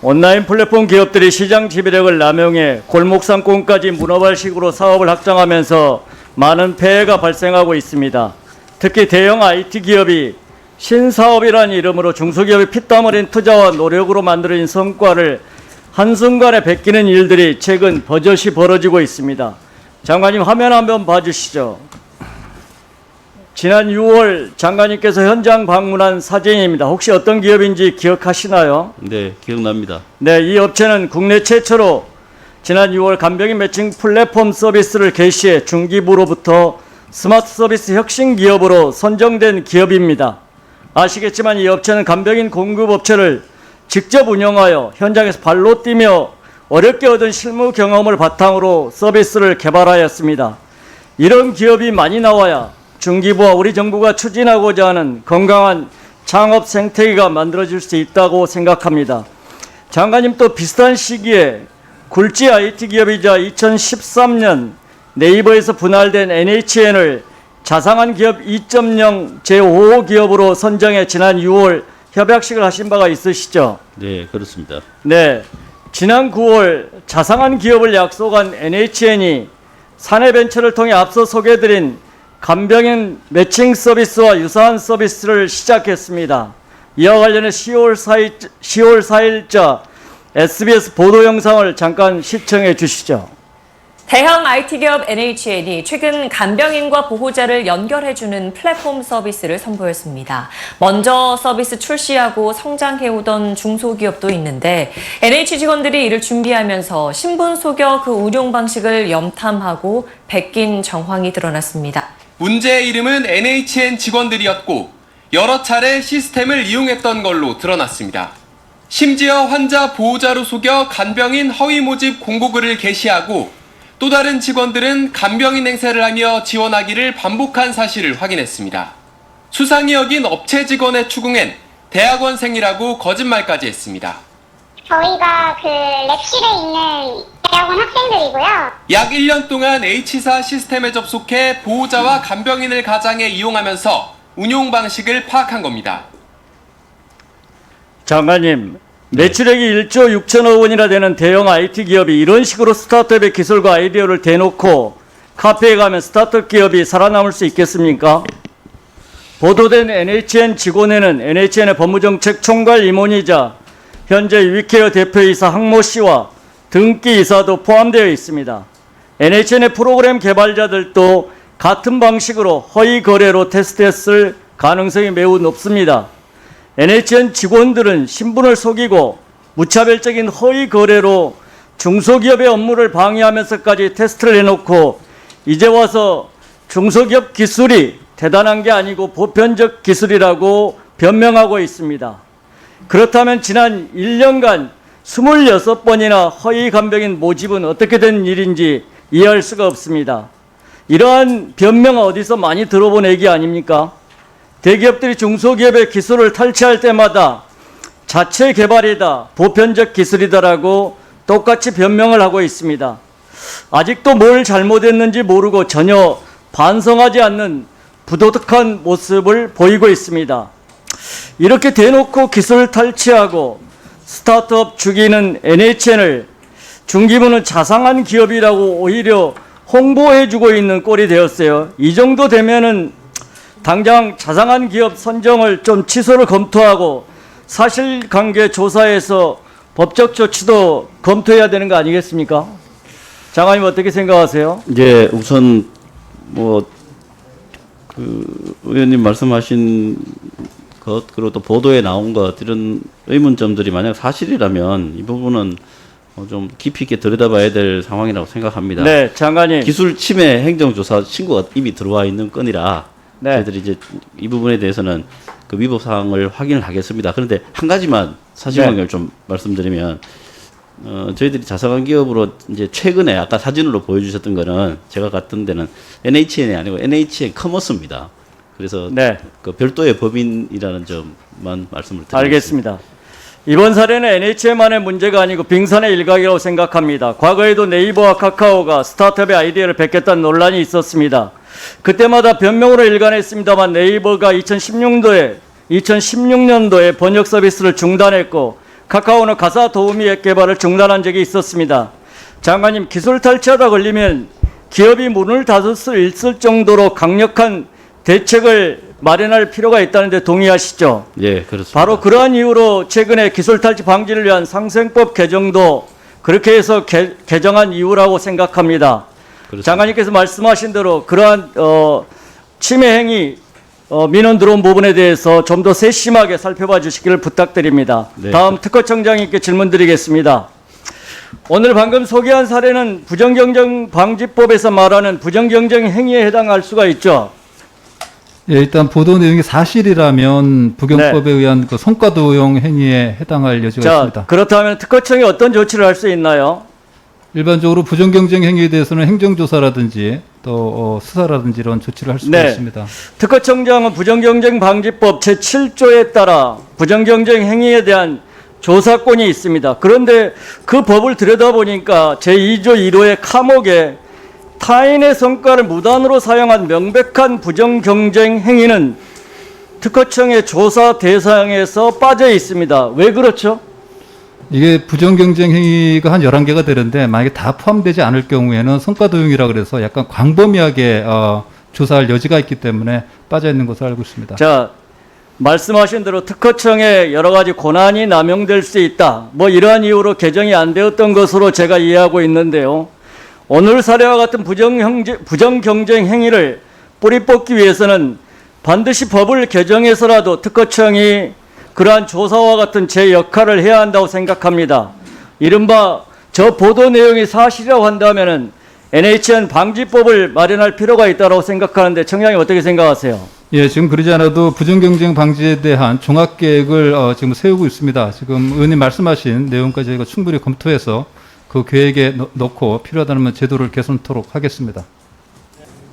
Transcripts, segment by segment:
온라인 플랫폼 기업들이 시장 지배력을 남용해 골목상권까지 문어발식으로 사업을 확장하면서 많은 폐해가 발생하고 있습니다. 특히 대형 IT 기업이 신사업이라는 이름으로 중소기업의 피땀 흘린 투자와 노력으로 만들어진 성과를 한순간에 베끼는 일들이 최근 버젓이 벌어지고 있습니다. 장관님 화면 한번 봐주시죠. 지난 6월 장관님께서 현장 방문한 사진입니다. 혹시 어떤 기업인지 기억하시나요? 네, 기억납니다. 네, 이 업체는 국내 최초로 지난 6월 간병인 매칭 플랫폼 서비스를 개시해 중기부로부터 스마트 서비스 혁신 기업으로 선정된 기업입니다. 아시겠지만 이 업체는 간병인 공급 업체를 직접 운영하여 현장에서 발로 뛰며 어렵게 얻은 실무 경험을 바탕으로 서비스를 개발하였습니다. 이런 기업이 많이 나와야 중기부와 우리 정부가 추진하고자 하는 건강한 창업 생태계가 만들어질 수 있다고 생각합니다. 장관님 또 비슷한 시기에 굴지 IT 기업이자 2013년 네이버에서 분할된 NHN을 자상한 기업 2.0 제5호 기업으로 선정해 지난 6월 협약식을 하신 바가 있으시죠? 네, 그렇습니다. 네, 지난 9월 자상한 기업을 약속한 NHN이 사내벤처를 통해 앞서 소개해드린 간병인 매칭 서비스와 유사한 서비스를 시작했습니다. 이와 관련해 10월 4일자 SBS 보도 영상을 잠깐 시청해 주시죠. 대형 IT 기업 NHN이 최근 간병인과 보호자를 연결해주는 플랫폼 서비스를 선보였습니다. 먼저 서비스 출시하고 성장해오던 중소기업도 있는데 NH 직원들이 이를 준비하면서 신분 속여 그 운용 방식을 염탐하고 베낀 정황이 드러났습니다. 문제의 이름은 NHN 직원들이었고 여러 차례 시스템을 이용했던 걸로 드러났습니다. 심지어 환자 보호자로 속여 간병인 허위 모집 공고글을 게시하고 또 다른 직원들은 간병인 행세를 하며 지원하기를 반복한 사실을 확인했습니다. 수상이 여긴 업체 직원의 추궁엔 대학원생이라고 거짓말까지 했습니다. 저희가 그 랩실에 있는 대학원 학생들이고요. 약 1년 동안 H사 시스템에 접속해 보호자와 간병인을 가장해 이용하면서 운용 방식을 파악한 겁니다. 장관님, 매출액이 1조 6천억 원이나 되는 대형 IT 기업이 이런 식으로 스타트업의 기술과 아이디어를 대놓고 카페에 가면 스타트업 기업이 살아남을 수 있겠습니까? 보도된 NHN 직원에는 NHN의 법무정책 총괄 임원이자 현재 위케어 대표이사 항모 씨와 등기 이사도 포함되어 있습니다. NHN의 프로그램 개발자들도 같은 방식으로 허위 거래로 테스트했을 가능성이 매우 높습니다. NHN 직원들은 신분을 속이고 무차별적인 허위 거래로 중소기업의 업무를 방해하면서까지 테스트를 해놓고 이제 와서 중소기업 기술이 대단한 게 아니고 보편적 기술이라고 변명하고 있습니다. 그렇다면 지난 1년간 26번이나 허위 간병인 모집은 어떻게 된 일인지 이해할 수가 없습니다. 이러한 변명은 어디서 많이 들어본 얘기 아닙니까? 대기업들이 중소기업의 기술을 탈취할 때마다 자체 개발이다, 보편적 기술이다라고 똑같이 변명을 하고 있습니다. 아직도 뭘 잘못했는지 모르고 전혀 반성하지 않는 부도덕한 모습을 보이고 있습니다. 이렇게 대놓고 기술 탈취하고 스타트업 죽이는 NHN을 중기부는 자상한 기업이라고 오히려 홍보해주고 있는 꼴이 되었어요. 이 정도 되면은 당장 자상한 기업 선정을 좀 취소를 검토하고 사실관계 조사해서 법적 조치도 검토해야 되는 거 아니겠습니까? 장관님 어떻게 생각하세요? 이제 우선 의원님 말씀하신 것 그리고 또 보도에 나온 것 이런 의문점들이 만약 사실이라면 이 부분은 좀 깊이 있게 들여다봐야 될 상황이라고 생각합니다. 네, 장관님. 기술 침해 행정조사 신고가 이미 들어와 있는 건이라 네. 저희들이 이제 이 부분에 대해서는 그 위법 사항을 확인을 하겠습니다. 그런데 한 가지만 사실관계를 좀 말씀드리면 저희들이 자사관 기업으로 이제 최근에 아까 사진으로 보여주셨던 거는 제가 갔던 데는 NHN이 아니고 NHN 커머스입니다. 그래서 네. 그 별도의 법인이라는 점만 말씀을 드리겠습니다. 알겠습니다. 이번 사례는 NHN만의 문제가 아니고 빙산의 일각이라고 생각합니다. 과거에도 네이버와 카카오가 스타트업의 아이디어를 베꼈다는 논란이 있었습니다. 그때마다 변명으로 일관했습니다만 네이버가 2016년도에 번역 서비스를 중단했고 카카오는 가사 도우미 앱 개발을 중단한 적이 있었습니다. 장관님, 기술 탈취하다 걸리면 기업이 문을 닫을 수 있을 정도로 강력한 대책을 마련할 필요가 있다는데 동의하시죠? 예, 그렇습니다. 바로 그러한 이유로 최근에 기술 탈취 방지를 위한 상생법 개정도 그렇게 해서 개정한 이유라고 생각합니다. 그렇습니다. 장관님께서 말씀하신 대로 그러한 침해 행위 민원 들어온 부분에 대해서 좀 더 세심하게 살펴봐 주시기를 부탁드립니다. 네. 다음 특허청장님께 질문드리겠습니다. 오늘 방금 소개한 사례는 부정경쟁 방지법에서 말하는 부정경쟁 행위에 해당할 수가 있죠. 예, 일단 보도 내용이 사실이라면 부경법에 의한 그 성과도용 행위에 해당할 여지가 자, 있습니다. 그렇다면 특허청이 어떤 조치를 할 수 있나요? 일반적으로 부정경쟁 행위에 대해서는 행정조사라든지 또 수사라든지 이런 조치를 할 수가 네. 있습니다. 특허청장은 부정경쟁 방지법 제7조에 따라 부정경쟁 행위에 대한 조사권이 있습니다. 그런데 그 법을 들여다보니까 제2조 1호의 카목에 타인의 성과를 무단으로 사용한 명백한 부정경쟁 행위는 특허청의 조사 대상에서 빠져 있습니다. 왜 그렇죠? 이게 부정경쟁 행위가 한 11개가 되는데 만약에 다 포함되지 않을 경우에는 성과도용이라 그래서 약간 광범위하게 조사할 여지가 있기 때문에 빠져 있는 것으로 알고 있습니다. 자, 말씀하신 대로 특허청에 여러 가지 권한이 남용될 수 있다. 뭐 이러한 이유로 개정이 안 되었던 것으로 제가 이해하고 있는데요. 오늘 사례와 같은 부정경쟁 행위를 뿌리 뽑기 위해서는 반드시 법을 개정해서라도 특허청이 그러한 조사와 같은 제 역할을 해야 한다고 생각합니다. 이른바 저 보도 내용이 사실이라고 한다면은 NHN 방지법을 마련할 필요가 있다고 생각하는데 청장님 어떻게 생각하세요? 예, 지금 그러지 않아도 부정경쟁 방지에 대한 종합계획을 지금 세우고 있습니다. 지금 의원님 말씀하신 내용까지 저희가 충분히 검토해서 그 계획에 넣고 필요하다면 제도를 개선토록 하겠습니다.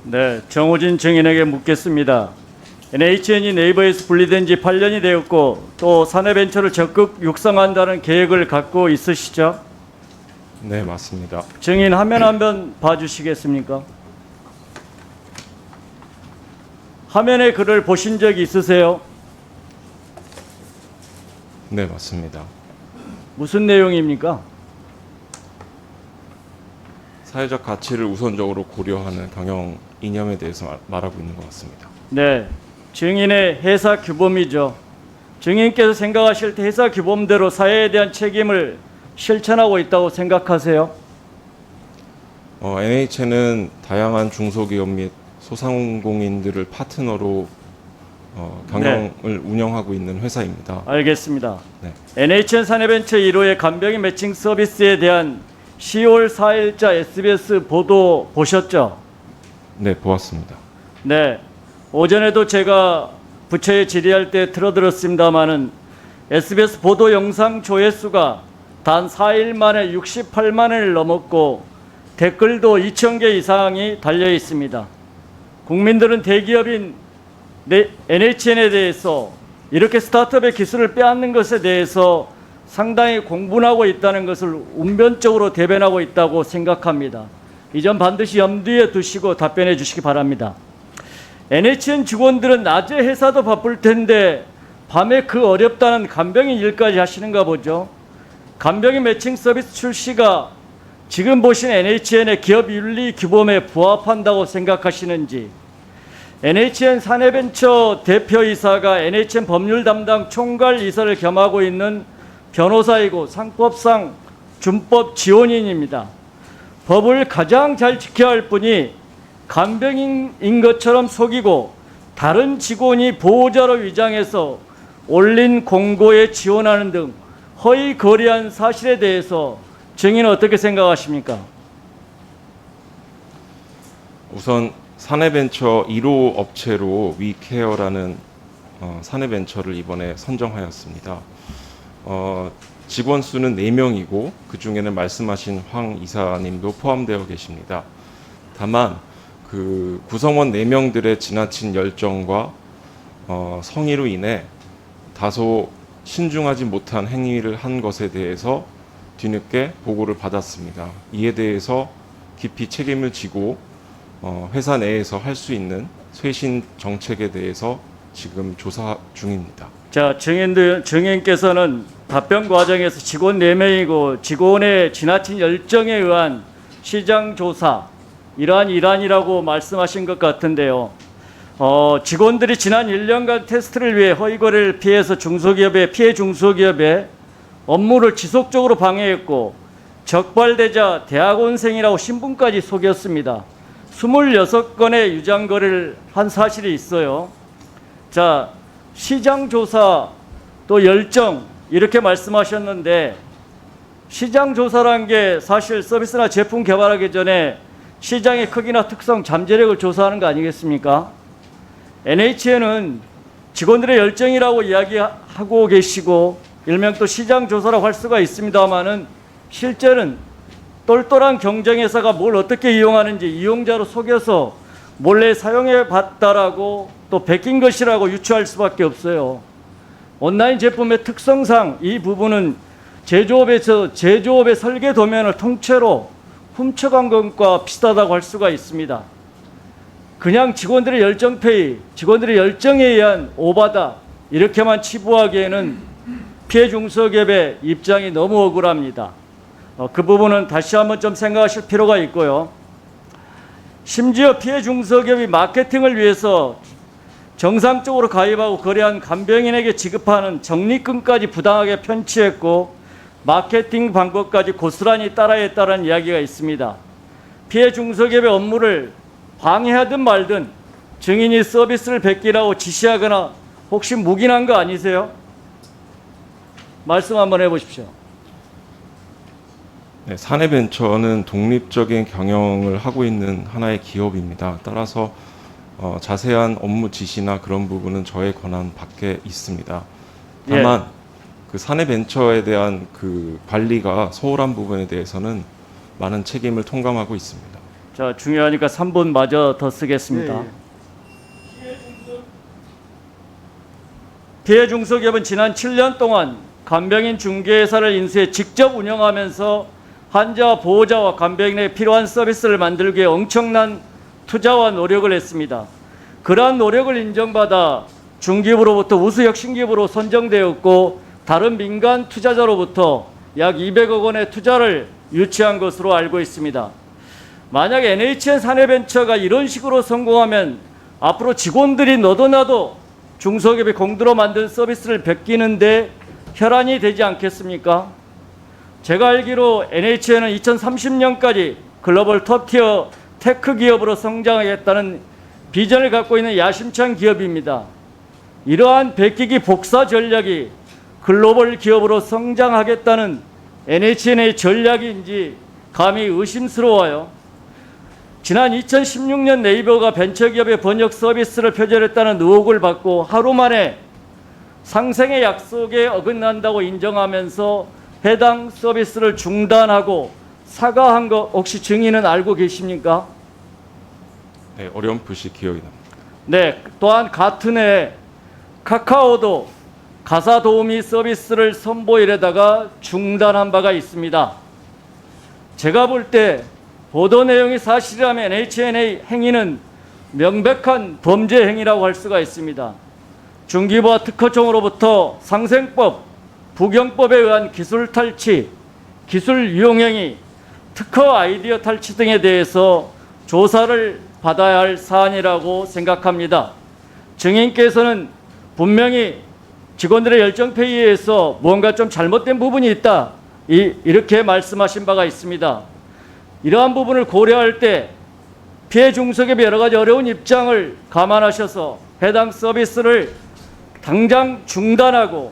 네, 정호진 증인에게 묻겠습니다. NHN이 네이버에서 분리된 지 8년이 되었고 또 사내벤처를 적극 육성한다는 계획을 갖고 있으시죠? 네, 맞습니다. 증인 화면 한번 봐주시겠습니까? 화면의 글을 보신 적 있으세요? 네, 맞습니다. 무슨 내용입니까? 사회적 가치를 우선적으로 고려하는 경영 이념에 대해서 말하고 있는 것 같습니다. 네, 증인의 회사 규범이죠. 증인께서 생각하실 때 회사 규범대로 사회에 대한 책임을 실천하고 있다고 생각하세요? NHN은 다양한 중소기업 및 소상공인들을 파트너로 경영을 운영하고 있는 회사입니다. 알겠습니다. 네. NHN 사내벤처 1호의 간병인 매칭 서비스에 대한 10월 4일자 SBS 보도 보셨죠? 네, 보았습니다. 네. 오전에도 제가 부처에 질의할 때 틀어드렸습니다마는 SBS 보도 영상 조회수가 단 4일 만에 68만을 넘었고 댓글도 2,000개 이상이 달려 있습니다. 국민들은 대기업인 NHN에 대해서 이렇게 스타트업의 기술을 빼앗는 것에 대해서 상당히 공분하고 있다는 것을 운변적으로 대변하고 있다고 생각합니다. 이 점 반드시 염두에 두시고 답변해 주시기 바랍니다. NHN 직원들은 낮에 회사도 바쁠 텐데 밤에 그 어렵다는 간병인 일까지 하시는가 보죠. 간병인 매칭 서비스 출시가 지금 보신 NHN의 기업 윤리 규범에 부합한다고 생각하시는지, NHN 사내벤처 대표이사가 NHN 법률 담당 총괄 이사를 겸하고 있는 변호사이고 상법상 준법 지원인입니다. 법을 가장 잘 지켜야 할 분이 간병인인 것처럼 속이고 다른 직원이 보호자로 위장해서 올린 공고에 지원하는 등 허위 거래한 사실에 대해서 증인은 어떻게 생각하십니까? 우선 사내벤처 1호 업체로 위케어라는 사내벤처를 이번에 선정하였습니다. 직원 수는 4명이고 그 중에는 말씀하신 황 이사님도 포함되어 계십니다. 다만 그 구성원 4명들의 지나친 열정과 성의로 인해 다소 신중하지 못한 행위를 한 것에 대해서 뒤늦게 보고를 받았습니다. 이에 대해서 깊이 책임을 지고 회사 내에서 할 수 있는 쇄신 정책에 대해서 지금 조사 중입니다. 자, 증인께서는 답변 과정에서 직원 4명이고 직원의 지나친 열정에 의한 시장 조사, 이러한 일환이라고 말씀하신 것 같은데요. 직원들이 지난 1년간 테스트를 위해 허위 거래를 피해 중소기업의 업무를 지속적으로 방해했고 적발되자 대학원생이라고 신분까지 속였습니다. 26건의 유장 거래를 한 사실이 있어요. 자, 시장 조사 또 열정 이렇게 말씀하셨는데, 시장 조사란 게 사실 서비스나 제품 개발하기 전에 시장의 크기나 특성, 잠재력을 조사하는 거 아니겠습니까? NHN은 직원들의 열정이라고 이야기하고 계시고 일명 또 시장 조사라고 할 수가 있습니다만은 실제는 똘똘한 경쟁회사가 뭘 어떻게 이용하는지 이용자로 속여서 몰래 사용해 봤다라고 또 베낀 것이라고 유추할 수밖에 없어요. 온라인 제품의 특성상 이 부분은 제조업의 설계 도면을 통째로 훔쳐간 것과 비슷하다고 할 수가 있습니다. 그냥 직원들의 열정페이, 직원들의 열정에 의한 오바다 이렇게만 치부하기에는 피해 중소기업의 입장이 너무 억울합니다. 그 부분은 다시 한번 좀 생각하실 필요가 있고요. 심지어 피해 중소기업이 마케팅을 위해서 정상적으로 가입하고 거래한 간병인에게 지급하는 적립금까지 부당하게 편취했고 마케팅 방법까지 고스란히 따라했다는 이야기가 있습니다. 피해 중소기업의 업무를 방해하든 말든 증인이 서비스를 베끼라고 지시하거나 혹시 묵인한 거 아니세요? 말씀 한번 해보십시오. 네, 사내벤처는 독립적인 경영을 하고 있는 하나의 기업입니다. 따라서 자세한 업무 지시나 그런 부분은 저의 권한 밖에 있습니다. 다만 그 사내벤처에 대한 그 관리가 소홀한 부분에 대해서는 많은 책임을 통감하고 있습니다. 자, 중요하니까 3분 마저 더 쓰겠습니다. 피해 중소기업은 지난 7년 동안 간병인 중개회사를 인수해 직접 운영하면서 환자와 보호자와 간병인에게 필요한 서비스를 만들기 위해 엄청난 투자와 노력을 했습니다. 그러한 노력을 인정받아 중기업으로부터 우수 혁신기업으로 선정되었고 다른 민간 투자자로부터 약 200억 원의 투자를 유치한 것으로 알고 있습니다. 만약 NHN 사내벤처가 이런 식으로 성공하면 앞으로 직원들이 너도 나도 중소기업이 공들어 만든 서비스를 베끼는데 혈안이 되지 않겠습니까? 제가 알기로 NHN은 2030년까지 글로벌 톱티어 테크 기업으로 성장하겠다는 비전을 갖고 있는 야심찬 기업입니다. 이러한 베끼기 복사 전략이 글로벌 기업으로 성장하겠다는 NHN의 전략인지 감히 의심스러워요. 지난 2016년 네이버가 벤처기업의 번역 서비스를 표절했다는 의혹을 받고 하루 만에 상생의 약속에 어긋난다고 인정하면서 해당 서비스를 중단하고 사과한 거 혹시 증인은 알고 계십니까? 네, 어렴풋이 기억이 납니다. 네, 또한 같은 해 카카오도 가사 도우미 서비스를 선보일에다가 중단한 바가 있습니다. 제가 볼 때 보도 내용이 사실이라면 NHN의 행위는 명백한 범죄 행위라고 할 수가 있습니다. 중기부와 특허청으로부터 상생법, 부경법에 의한 기술 탈취, 기술 유용행위, 특허 아이디어 탈취 등에 대해서 조사를 받아야 할 사안이라고 생각합니다. 증인께서는 분명히 직원들의 열정페이에서 무언가 좀 잘못된 부분이 있다, 이렇게 말씀하신 바가 있습니다. 이러한 부분을 고려할 때 피해 중소기업의 여러 가지 어려운 입장을 감안하셔서 해당 서비스를 당장 중단하고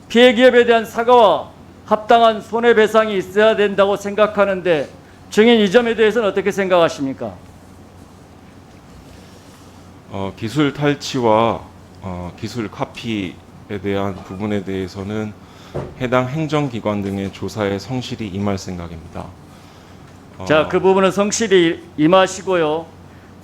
피해 기업에 대한 사과와 합당한 손해배상이 있어야 된다고 생각하는데 증인 이 점에 대해서는 어떻게 생각하십니까? 기술 탈취와 기술 카피에 대한 부분에 대해서는 해당 행정기관 등의 조사에 성실히 임할 생각입니다. 자, 그 부분은 성실히 임하시고요.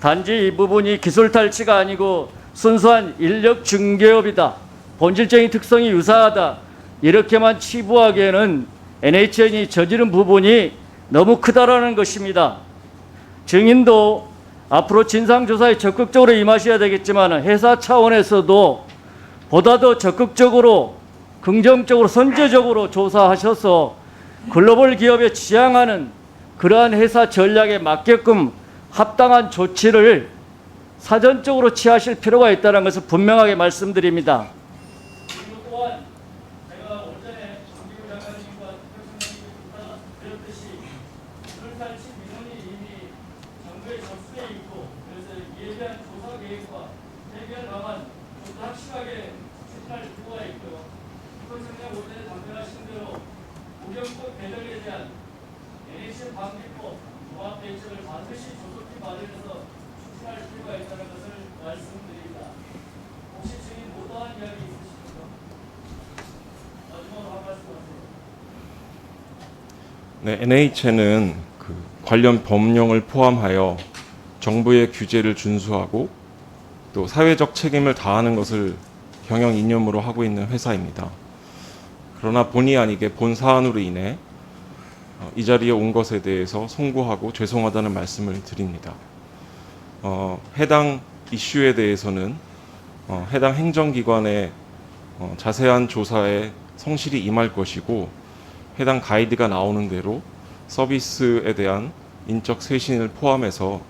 단지 이 부분이 기술 탈취가 아니고 순수한 인력 중개업이다, 본질적인 특성이 유사하다, 이렇게만 치부하기에는 NHN이 저지른 부분이 너무 크다라는 것입니다. 증인도 앞으로 진상조사에 적극적으로 임하셔야 되겠지만 회사 차원에서도 보다 더 적극적으로 긍정적으로 선제적으로 조사하셔서 글로벌 기업에 지향하는 그러한 회사 전략에 맞게끔 합당한 조치를 사전적으로 취하실 필요가 있다는 것을 분명하게 말씀드립니다. 그리고 또한 제가 오전에 정기부 장관님과 대통령님과 드렸듯이 설치 민원이 이미 정부에 접수돼 있고 그래서 이에 대한 조사 계획과 해결 방안 모두 확실하게 추진할 필요가 있고요. 이건성장 오전에 답변하신 대로 우경법 배정에 대한 NHN 방지법 종합 대책을 반드시 조속히 마련해서 추진할 필요가 있다는 것을 말씀드립니다. 혹시 증인 못다한 이야기 있으십니까? 마지막으로 한 말씀 하세요. 네, NHN은 그 관련 법령을 포함하여 정부의 규제를 준수하고 또 사회적 책임을 다하는 것을 경영 이념으로 하고 있는 회사입니다. 그러나 본의 아니게 본 사안으로 인해 이 자리에 온 것에 대해서 송구하고 죄송하다는 말씀을 드립니다. 해당 이슈에 대해서는 해당 행정기관의 자세한 조사에 성실히 임할 것이고 해당 가이드가 나오는 대로 서비스에 대한 인적 쇄신을 포함해서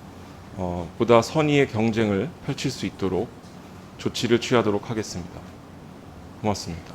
보다 선의의 경쟁을 펼칠 수 있도록 조치를 취하도록 하겠습니다. 고맙습니다.